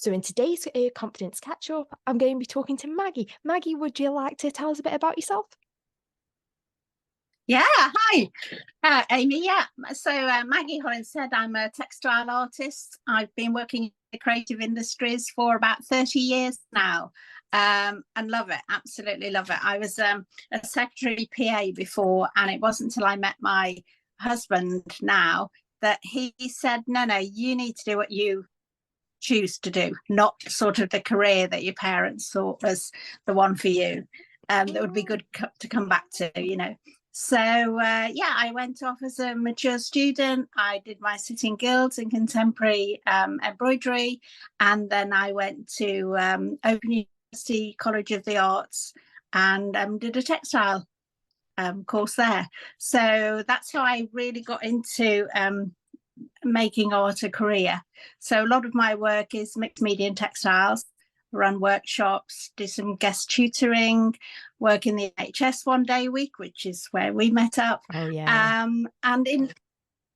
So in today's confidence catch up, I'm going to be talking to Maggie. Maggie, would you like to tell us a bit about yourself? Yeah, hi, Amy. Yeah, so Maggie Hollinshead, I'm a textile artist. I've been working in the creative industries for about 30 years now, and love it, absolutely love it. I was a secretary PA before, and it wasn't until I met my husband now that he said, no, no, you need to do what you choose to do, not sort of the career that your parents thought was the one for you, that would be good to come back to, you know. So yeah, I went off as a mature student. I did my sitting guilds in contemporary embroidery, and then I went to Open University College of the Arts and did a textile course there. So that's how I really got into making art a career. So a lot of my work is mixed media and textiles, run workshops, do some guest tutoring, work in the NHS 1 day a week, which is where we met up. Oh yeah. And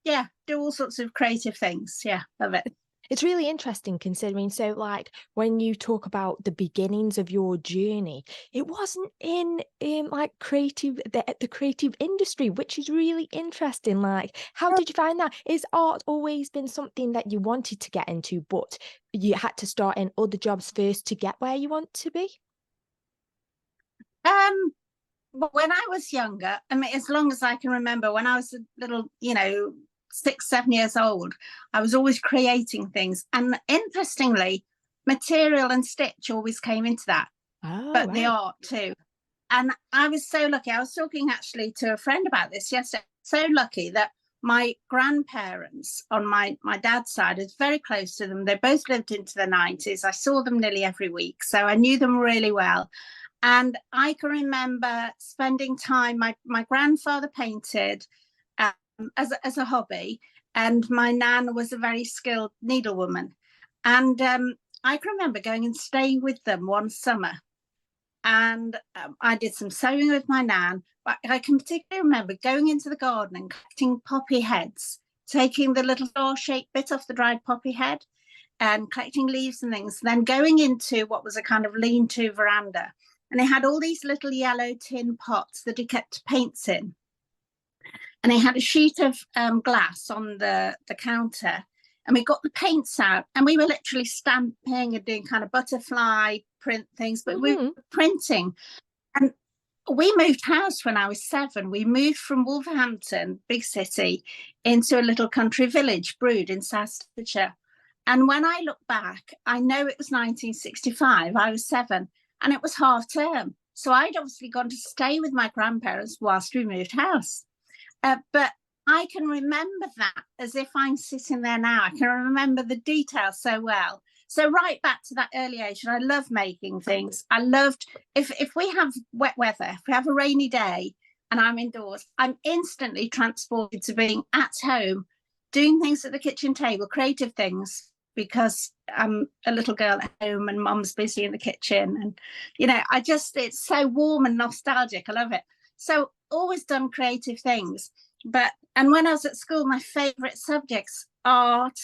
yeah, do all sorts of creative things. Yeah, love it. It's really interesting considering, so like when you talk about the beginnings of your journey, it wasn't in like the creative industry, which is really interesting. Like, how did you find that? Is art always been something that you wanted to get into, but you had to start in other jobs first to get where you want to be? But when I was younger, I mean, as long as I can remember, when I was a little, 6, 7 years old, I was always creating things. And interestingly, material and stitch always came into that, Oh, but the right. art too. And I was so lucky. I was talking actually to a friend about this yesterday. So lucky that my grandparents on my dad's side is very close to them. They both lived into the 90s. I saw them nearly every week, so I knew them really well. And I can remember spending time. My grandfather painted as a hobby, and my nan was a very skilled needlewoman. And I can remember going and staying with them one summer, and I did some sewing with my nan. But I can particularly remember going into the garden and collecting poppy heads, taking the little star-shaped bit off the dried poppy head and collecting leaves and things, then going into what was a kind of lean-to veranda. And they had all these little yellow tin pots that he kept paints in. And they had a sheet of glass on the counter. And we got the paints out, and we were literally stamping and doing kind of butterfly print things, but we Mhm. were printing. And we moved house when I was 7. We moved from Wolverhampton, big city, into a little country village, Brood in South Staffordshire. And when I look back, I know it was 1965. I was 7, and it was half term. So I'd obviously gone to stay with my grandparents whilst we moved house. But I can remember that as if I'm sitting there now. I can remember the details so well. So right back to that early age, and I love making things. I loved if we have wet weather, if we have a rainy day and I'm indoors, I'm instantly transported to being at home, doing things at the kitchen table, creative things, because I'm a little girl at home and mum's busy in the kitchen. And, it's so warm and nostalgic. I love it. So always done creative things. And when I was at school, my favorite subjects, art,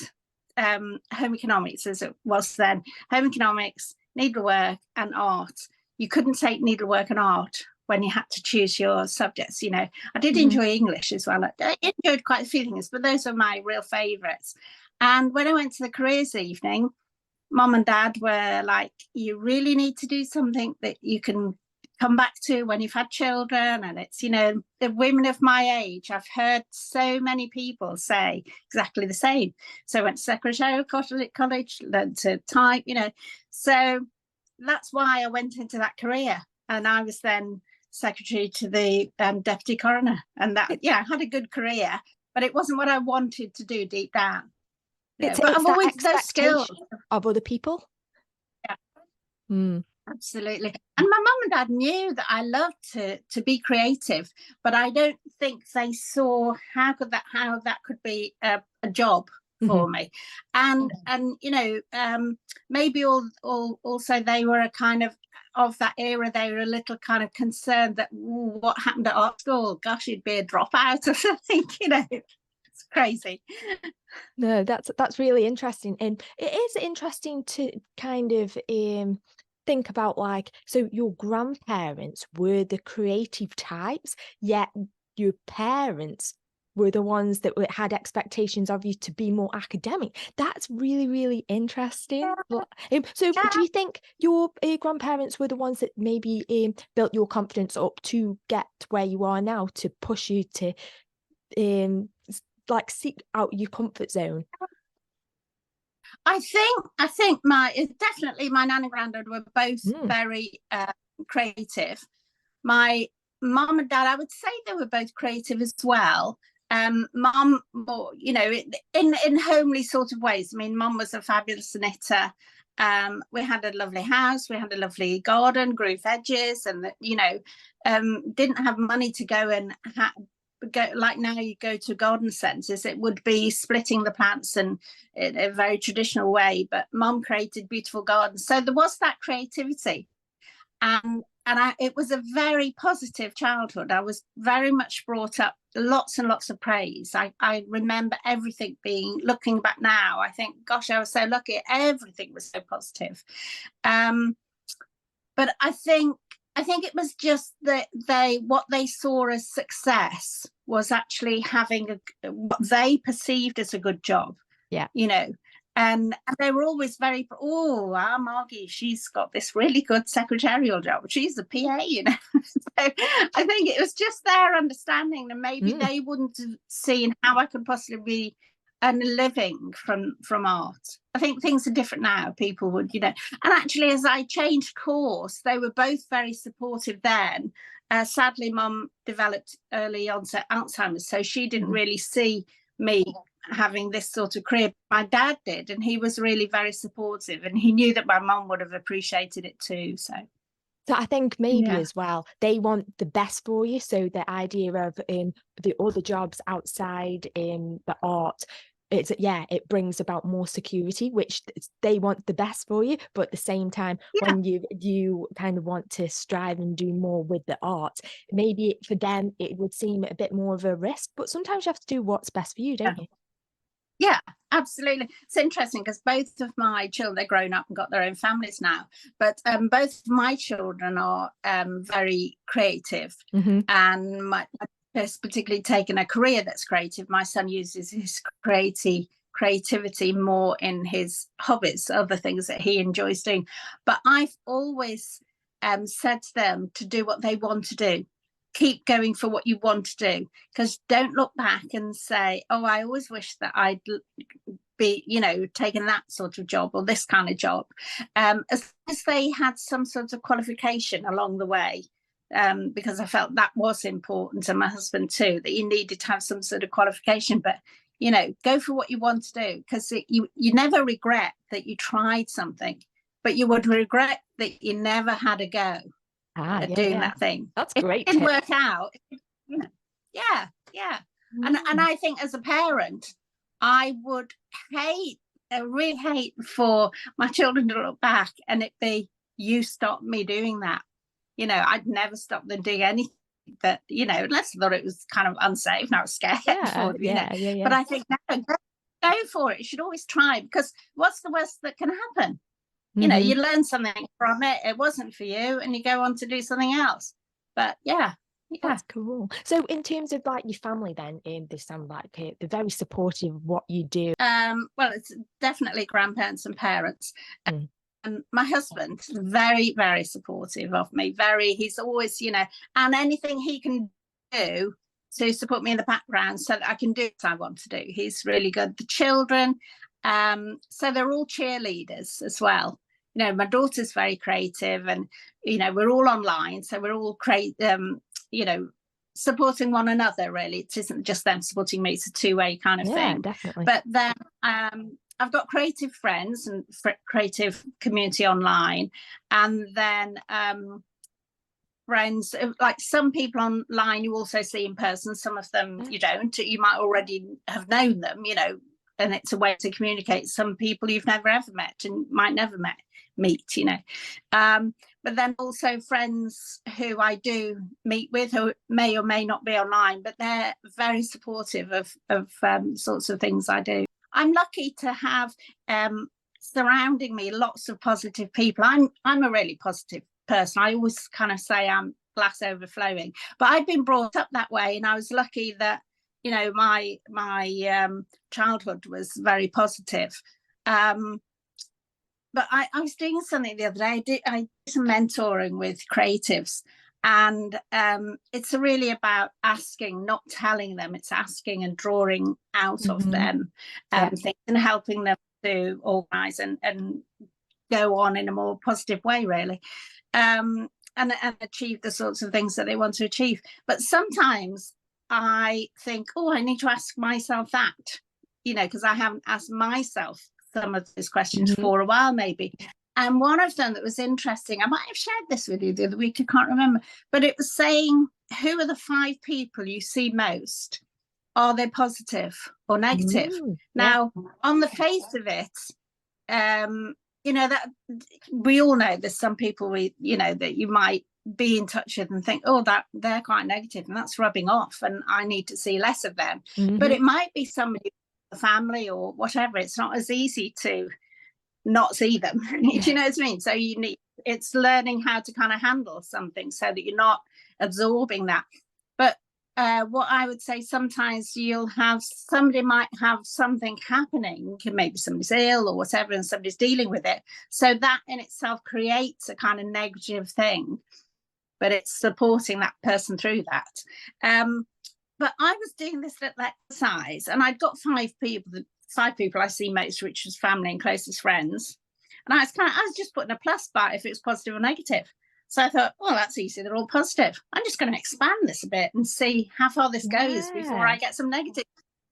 home economics as it was then, home economics, needlework and art. You couldn't take needlework and art when you had to choose your subjects. I did Mhm. enjoy English as well. I enjoyed quite a few things, but those are my real favorites. And when I went to the careers evening, mom and dad were like, you really need to do something that you can come back to when you've had children. And it's, the women of my age, I've heard so many people say exactly the same. So I went to secretarial college, learned to type, so that's why I went into that career. And I was then secretary to the deputy coroner, and that, yeah, I had a good career, but it wasn't what I wanted to do deep down. But It's I've that always those skills. expectation of other people. Yeah, Mm. absolutely. And my mum and dad knew that I loved to be creative, but I don't think they saw how that could be a job Mhm. for me. And maybe also they were a kind of that era. They were a little kind of concerned that what happened at art school. Gosh, you'd be a dropout or something. It's crazy. No, that's really interesting, and it is interesting to kind of think about, like, so your grandparents were the creative types, yet your parents were the ones that had expectations of you to be more academic. That's really, really interesting. So do Yeah, you think your grandparents were the ones that maybe built your confidence up to get where you are now, to push you to like seek out your comfort zone? I think definitely my nan and granddad were both Mm. very creative. My mum and dad, I would say they were both creative as well. Mum more, in homely sort of ways. I mean, mum was a fabulous knitter. We had a lovely house, we had a lovely garden, grew veggies, and didn't have money to go and go like now you go to garden centres. It would be splitting the plants and in a very traditional way. But mum created beautiful gardens, so there was that creativity. It was a very positive childhood. I was very much brought up lots and lots of praise. I remember everything being, looking back now, I think, gosh, I was so lucky. Everything was so positive. But I think it was just that what they saw as success was actually having what they perceived as a good job. Yeah. And they were always very, our Margie, she's got this really good secretarial job. She's a PA. So I think it was just their understanding, and maybe they wouldn't have seen how I could possibly be earn a living from art. I think things are different now. People would, and actually, as I changed course, they were both very supportive then. Sadly, Mum developed early onset Alzheimer's, so she didn't really see me having this sort of career. My dad did, and he was really very supportive, and he knew that my mum would have appreciated it too. So I think maybe yeah, as well, they want the best for you. So the idea of the other jobs outside the art, it brings about more security, which they want the best for you. But at the same time, yeah, when you kind of want to strive and do more with the art, maybe for them it would seem a bit more of a risk. But sometimes you have to do what's best for you, yeah. don't you? Yeah, absolutely. It's interesting because both of my children, they're grown up and got their own families now, but both of my children are very creative. And my has particularly taken a career that's creative. My son uses his creativity more in his hobbies, other things that he enjoys doing. But I've always said to them to do what they want to do. Keep going for what you want to do, because don't look back and say, oh, I always wish that I'd be, taken that sort of job or this kind of job. As long as they had some sort of qualification along the way, because I felt that was important, and my husband too, that you needed to have some sort of qualification. But go for what you want to do, because you never regret that you tried something, but you would regret that you never had a go at doing Yeah. that thing. That's If it great didn't tip. work out, yeah. And I think as a parent, I would really hate for my children to look back and it be, you stopped me doing that. I'd never stop them doing anything that, unless I thought it was kind of unsafe and I was scared for them, But I think, no, go for it. You should always try, because what's the worst that can happen? You learn something from it. It wasn't for you, and you go on to do something else. But yeah. That's cool. So in terms of like your family then, they sound like they're very supportive of what you do. Well, it's definitely grandparents and parents. Mm. My husband's very, very supportive of me. He's always, and anything he can do to support me in the background so that I can do what I want to do. He's really good. The children, so they're all cheerleaders as well. My daughter's very creative, and we're all online, so we're all supporting one another. Really, it isn't just them supporting me. It's a two-way kind of thing. Definitely. But then I've got creative friends and creative community online, and then friends, like some people online you also see in person, some of them you don't. You might already have known them, and it's a way to communicate. Some people you've never ever met and might never meet, you know. But then also friends who I do meet with, who may or may not be online, but they're very supportive of sorts of things I do. I'm lucky to have surrounding me lots of positive people. I'm a really positive person. I always kind of say I'm glass overflowing, but I've been brought up that way, and I was lucky that, you know, my childhood was very positive. But I was doing something the other day. I did some mentoring with creatives, and it's really about asking, not telling them. It's asking and drawing out of them things, and helping them to organise and go on in a more positive way, really, and achieve the sorts of things that they want to achieve. But sometimes I think, oh, I need to ask myself that, you know, because I haven't asked myself some of those questions for a while, maybe. And one of them that was interesting, I might have shared this with you the other week, I can't remember, but it was saying, who are the 5 people you see most? Are they positive or negative? Now, on the face of it, you know, that we all know there's some people you know, that you might be in touch with and think, oh, that they're quite negative and that's rubbing off and I need to see less of them. But it might be somebody, a family or whatever. It's not as easy to not see them. Do you know what I mean? So it's learning how to kind of handle something so that you're not absorbing that. But what I would say, sometimes you'll have, somebody might have something happening, maybe somebody's ill or whatever, and somebody's dealing with it. So that in itself creates a kind of negative thing, but it's supporting that person through that. But I was doing this little exercise, and I'd got 5 people I see most, which was family and closest friends. And I was just putting a plus by if it was positive or negative. So I thought, well, that's easy. They're all positive. I'm just going to expand this a bit and see how far this goes before I get some negative.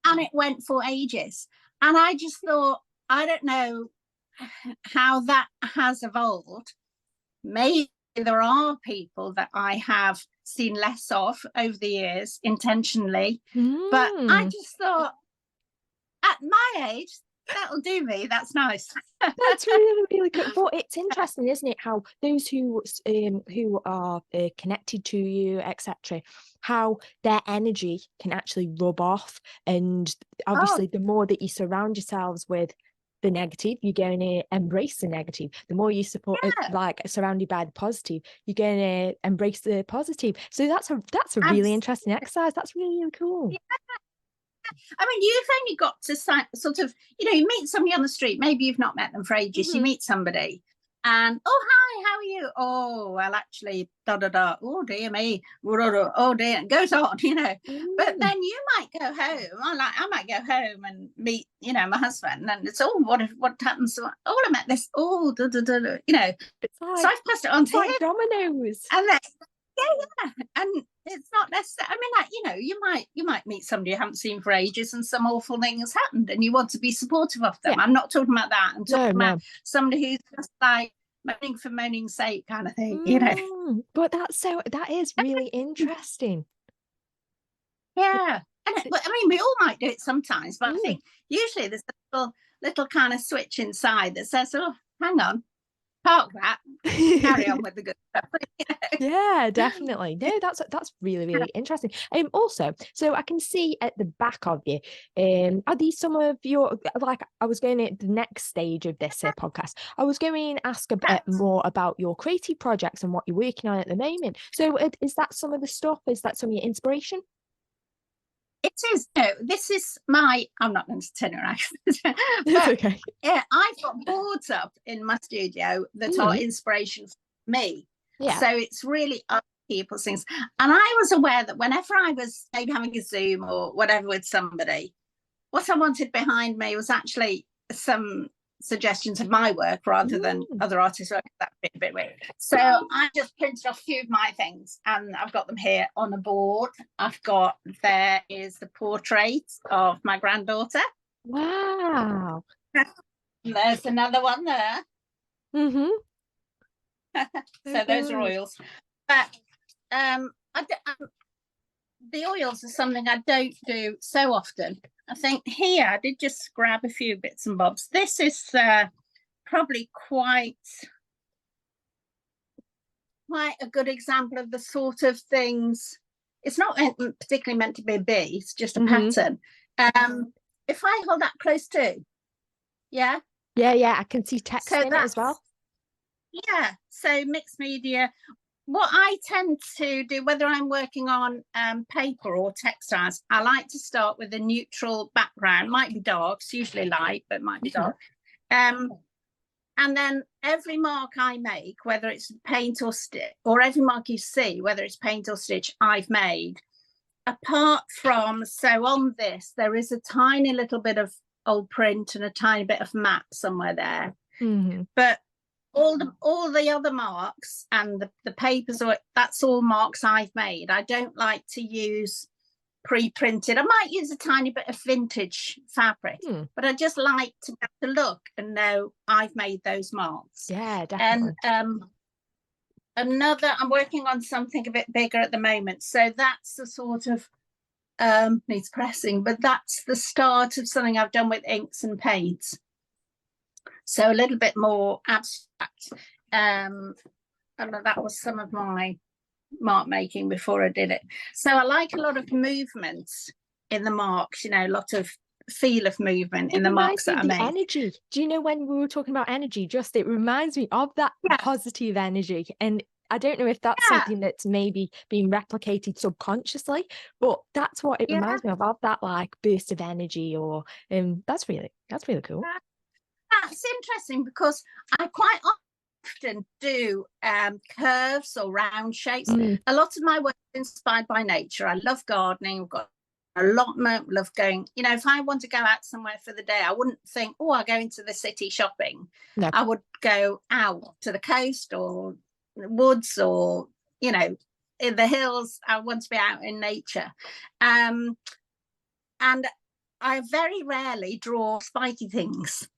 And it went for ages. And I just thought, I don't know how that has evolved. Maybe there are people that I have seen less of over the years intentionally. But I just thought, at my age, that'll do me. That's nice. That's really, really good. But it's interesting, isn't it, how those who are connected to you, etc., how their energy can actually rub off. And obviously, the more that you surround yourselves with the negative, you're going to embrace the negative. The more you support, like surrounded by the positive, you're going to embrace the positive. So that's a really interesting exercise. That's really, really cool. Yeah. I mean, you've only got to sort of, you know, you meet somebody on the street, maybe you've not met them for ages, you meet somebody and, oh, hi, how are you? Oh, well, actually, da-da-da, oh, dear me, oh, dear, and goes on, you know. But then you might go home, I might go home and meet, you know, my husband, and it's, oh, what happens? Oh, I met this, oh, da-da-da, you know. It's like, so I've passed it on to him. Dominoes. And then, yeah, and it's not necessarily, I mean, like, you know, you might meet somebody you haven't seen for ages and some awful thing has happened and you want to be supportive of them. I'm not talking about that. I'm talking about somebody who's just like moaning for moaning's sake kind of thing, you know. But that is really interesting. Yeah. And I mean, we all might do it sometimes, but I think usually there's a little kind of switch inside that says, oh, hang on, park that, carry on with the good stuff. Yeah, definitely. No, that's really, really interesting. Also, so I can see at the back of you, are these some of your, like, I was going at the next stage of this podcast, I was going to ask a bit more about your creative projects and what you're working on at the moment. So is that some of the stuff? Is that some of your inspiration? It is. No, this is I'm not going to turn around. It's okay. Yeah, I've got boards up in my studio that are inspiration for me. Yeah. So it's really other people's things. And I was aware that whenever I was maybe having a Zoom or whatever with somebody, what I wanted behind me was actually some suggestions of my work rather than other artists' work. That bit a bit weird. So I just printed off a few of my things and I've got them here on a board. There is the portrait of my granddaughter. Wow. There's another one there. So those are oils. But the oils are something I don't do so often. I think here I did just grab a few bits and bobs. This is probably quite a good example of the sort of things. It's not particularly meant to be a bee, it's just a pattern. If I hold that close to, yeah, Yeah, I can see text so in it as well. Yeah, so mixed media. What I tend to do, whether I'm working on paper or textiles, I like to start with a neutral background. Might be dark, it's usually light, but might be dark. And then every mark I make, whether it's paint or stitch, or every mark you see, whether it's paint or stitch, I've made. Apart from, so on this, there is a tiny little bit of old print and a tiny bit of map somewhere there. But all the other marks and the papers, that's all marks I've made. I don't like to use pre-printed. I might use a tiny bit of vintage fabric, but I just like to have to look and know I've made those marks. Yeah, definitely. And I'm working on something a bit bigger at the moment, so that's the sort of needs pressing, but that's the start of something I've done with inks and paints, so a little bit more abstract. And that was some of my mark making before I did it. So I like a lot of movements in the marks, a lot of feel of movement in the marks that I make. Energy. Do you know, when we were talking about energy, just it reminds me of that positive energy. And I don't know if that's something that's maybe being replicated subconsciously, but that's what it reminds me of that like burst of energy. Or that's really cool. That's interesting, because I quite often do curves or round shapes. A lot of my work is inspired by nature. I love gardening. I've got a lot more, love going, if I want to go out somewhere for the day, I wouldn't think, I'll go into the city shopping. No. I would go out to the coast or the woods, or in the hills. I want to be out in nature. And I very rarely draw spiky things.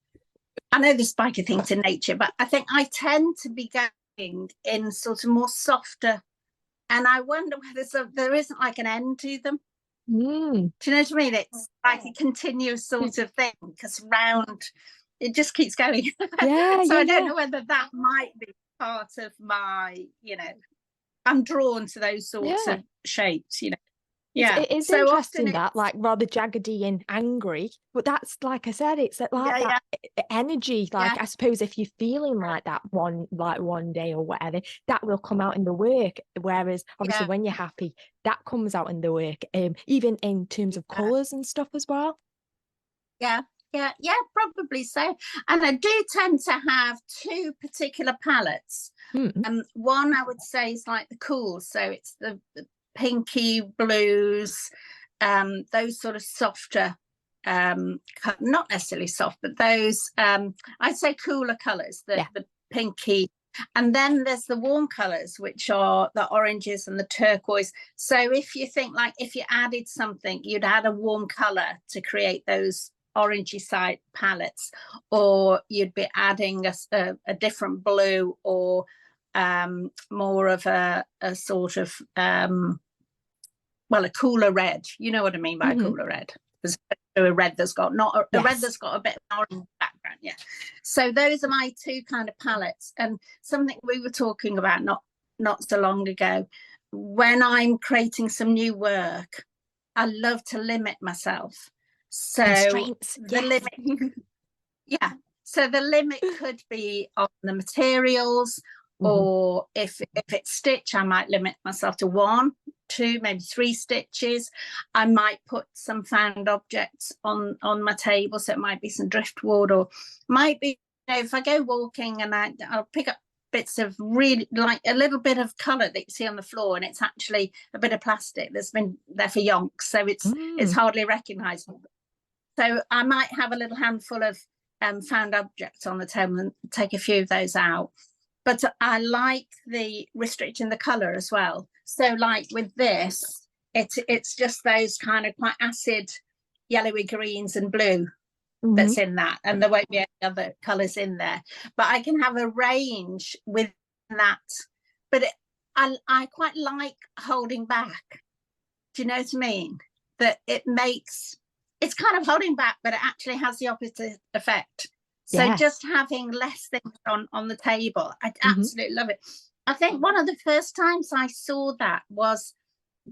I know there's spiky things in nature, but I think I tend to be going in sort of more softer, and I wonder whether there isn't like an end to them. Do you know what I mean? It's like a continuous sort of thing, because round, it just keeps going. So I don't know whether that might be part of my, I'm drawn to those sorts of shapes, It is so interesting that, like, rather jaggedy and angry, but that's, like I said, it's like that energy. Like, I suppose if you're feeling like that one day or whatever, that will come out in the work. Whereas obviously when you're happy, that comes out in the work, even in terms of colours and stuff as well. Yeah, probably so. And I do tend to have two particular palettes. One I would say is like the cool, so it's the pinky blues, those sort of softer, not necessarily soft, but those I'd say cooler colors, the pinky. And then there's the warm colors, which are the oranges and the turquoise. So if you think, like, if you added something, you'd add a warm color to create those orangey side palettes, or you'd be adding a different blue, or more of a sort of a cooler red. You know what I mean by a cooler red? There's a red that's got a red that's got a bit of orange background. So those are my two kind of palettes. And something we were talking about not so long ago, when I'm creating some new work, I love to limit myself. So the limit so the limit could be on the materials, or if it's stitch, I might limit myself to 1, 2, maybe 3 stitches. I might put some found objects on my table, so it might be some driftwood, or might be, if I go walking and I'll pick up bits of really, like, a little bit of colour that you see on the floor, and it's actually a bit of plastic that's been there for yonks, so it's hardly recognisable. So I might have a little handful of found objects on the table and take a few of those out. But I like the restricting the colour as well. So like with this, it's just those kind of quite acid yellowy greens and blue that's in that, and there won't be any other colours in there. But I can have a range with that. But I quite like holding back. Do you know what I mean? That it it's kind of holding back, but it actually has the opposite effect. So Yeah. just having less things on the table, I Mm-hmm. absolutely love it. I think one of the first times I saw that was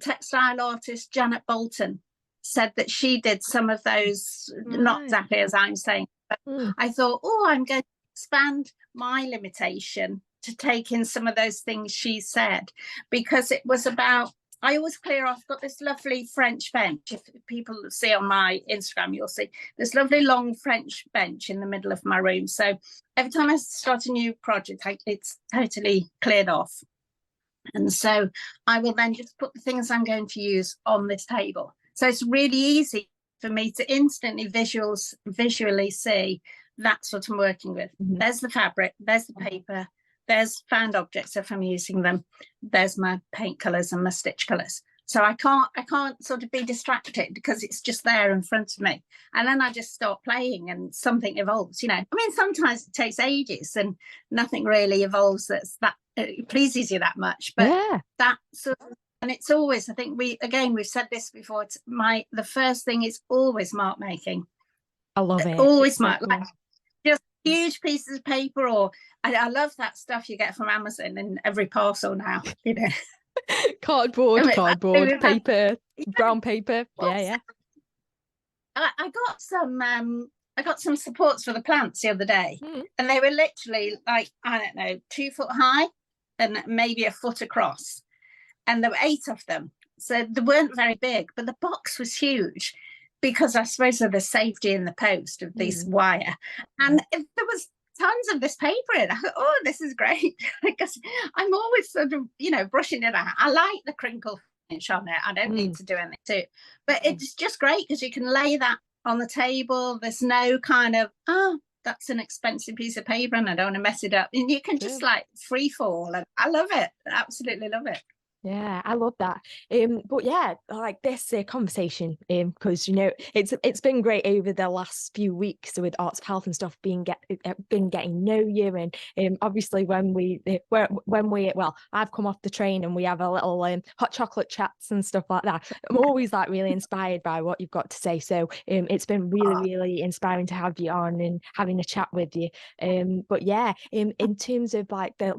textile artist Janet Bolton said that she did some of those, not exactly as I'm saying, but I thought, oh, I'm going to expand my limitation to take in some of those things she said, because it was about, I always clear off, got this lovely French bench. If people see on my Instagram, you'll see this lovely long French bench in the middle of my room. So every time I start a new project, it's totally cleared off. And so I will then just put the things I'm going to use on this table. So it's really easy for me to instantly visually see that's what I'm working with. Mm-hmm. There's the fabric, there's the paper, there's found objects if I'm using them, there's my paint colours and my stitch colours. So I can't sort of be distracted because it's just there in front of me. And then I just start playing and something evolves, you know. I mean, sometimes it takes ages and nothing really evolves that pleases you that much. But that sort of, and it's always, I think we've said this before, the first thing is always mark making. I love it. Always mark, like just huge pieces of paper, or I love that stuff you get from Amazon in every parcel now, you know. cardboard, paper, brown paper. Yeah. I got some supports for the plants the other day, and they were literally like, I don't know, 2 foot high and maybe a foot across, and there were 8 of them. So they weren't very big, but the box was huge because I suppose of the safety in the post of this wire, and there was tons of this paper in. I thought, oh, this is great, because I'm always sort of, you know, brushing it out. I like the crinkle finish on it. I don't need to do anything to it, but it's just great because you can lay that on the table. There's no kind of, oh, that's an expensive piece of paper and I don't want to mess it up. And you can just like free fall, and I love it. Absolutely love it. Yeah, I love that. But yeah, like this conversation, because you know it's been great over the last few weeks with Arts of Health and stuff, been getting to know you, and obviously when I've come off the train and we have a little hot chocolate chats and stuff like that. I'm always like really inspired by what you've got to say. So it's been really inspiring to have you on and having a chat with you. But yeah, in terms of like the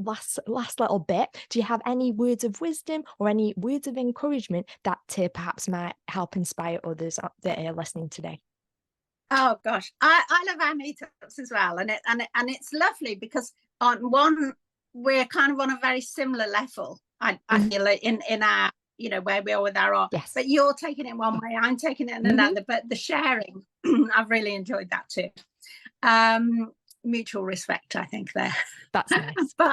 last little bit, do you have any words of wisdom or any words of encouragement that perhaps might help inspire others that are listening today? Oh gosh, I love our meetups as well, and it's lovely because on one we're kind of on a very similar level. I feel in our, you know, where we are with our art. Yes. But you're taking it one way, I'm taking it in another. But the sharing, I've really enjoyed that too. Mutual respect, I think there. That's nice. But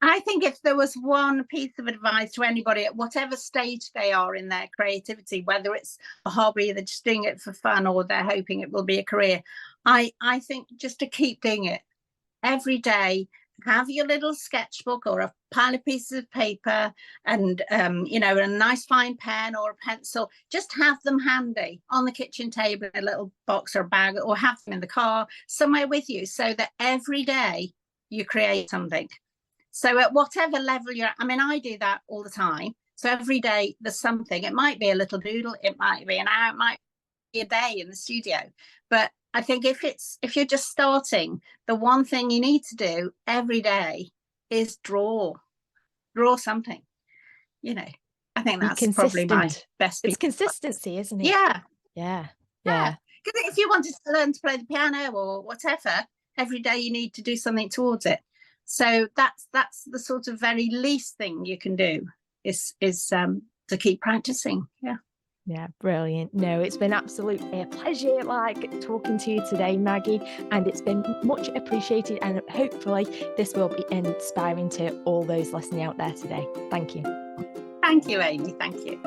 I think if there was one piece of advice to anybody at whatever stage they are in their creativity, whether it's a hobby, they're just doing it for fun, or they're hoping it will be a career, I think just to keep doing it every day. Have your little sketchbook or a pile of pieces of paper and, you know, a nice fine pen or a pencil. Just have them handy on the kitchen table, a little box or a bag, or have them in the car somewhere with you, so that every day you create something. So at whatever level you're at, I mean, I do that all the time. So every day there's something. It might be a little doodle, it might be an hour, it might be a day in the studio. But I think if you're just starting, the one thing you need to do every day is draw something. You know, I think that's probably my best. It's consistency, isn't it? Yeah. Because if you wanted to learn to play the piano or whatever, every day you need to do something towards it. So that's the sort of very least thing you can do is to keep practicing. Yeah, brilliant. No, it's been absolutely a pleasure like talking to you today, Maggie, and it's been much appreciated, and hopefully this will be inspiring to all those listening out there today. Thank you. Thank you, Amy. Thank you.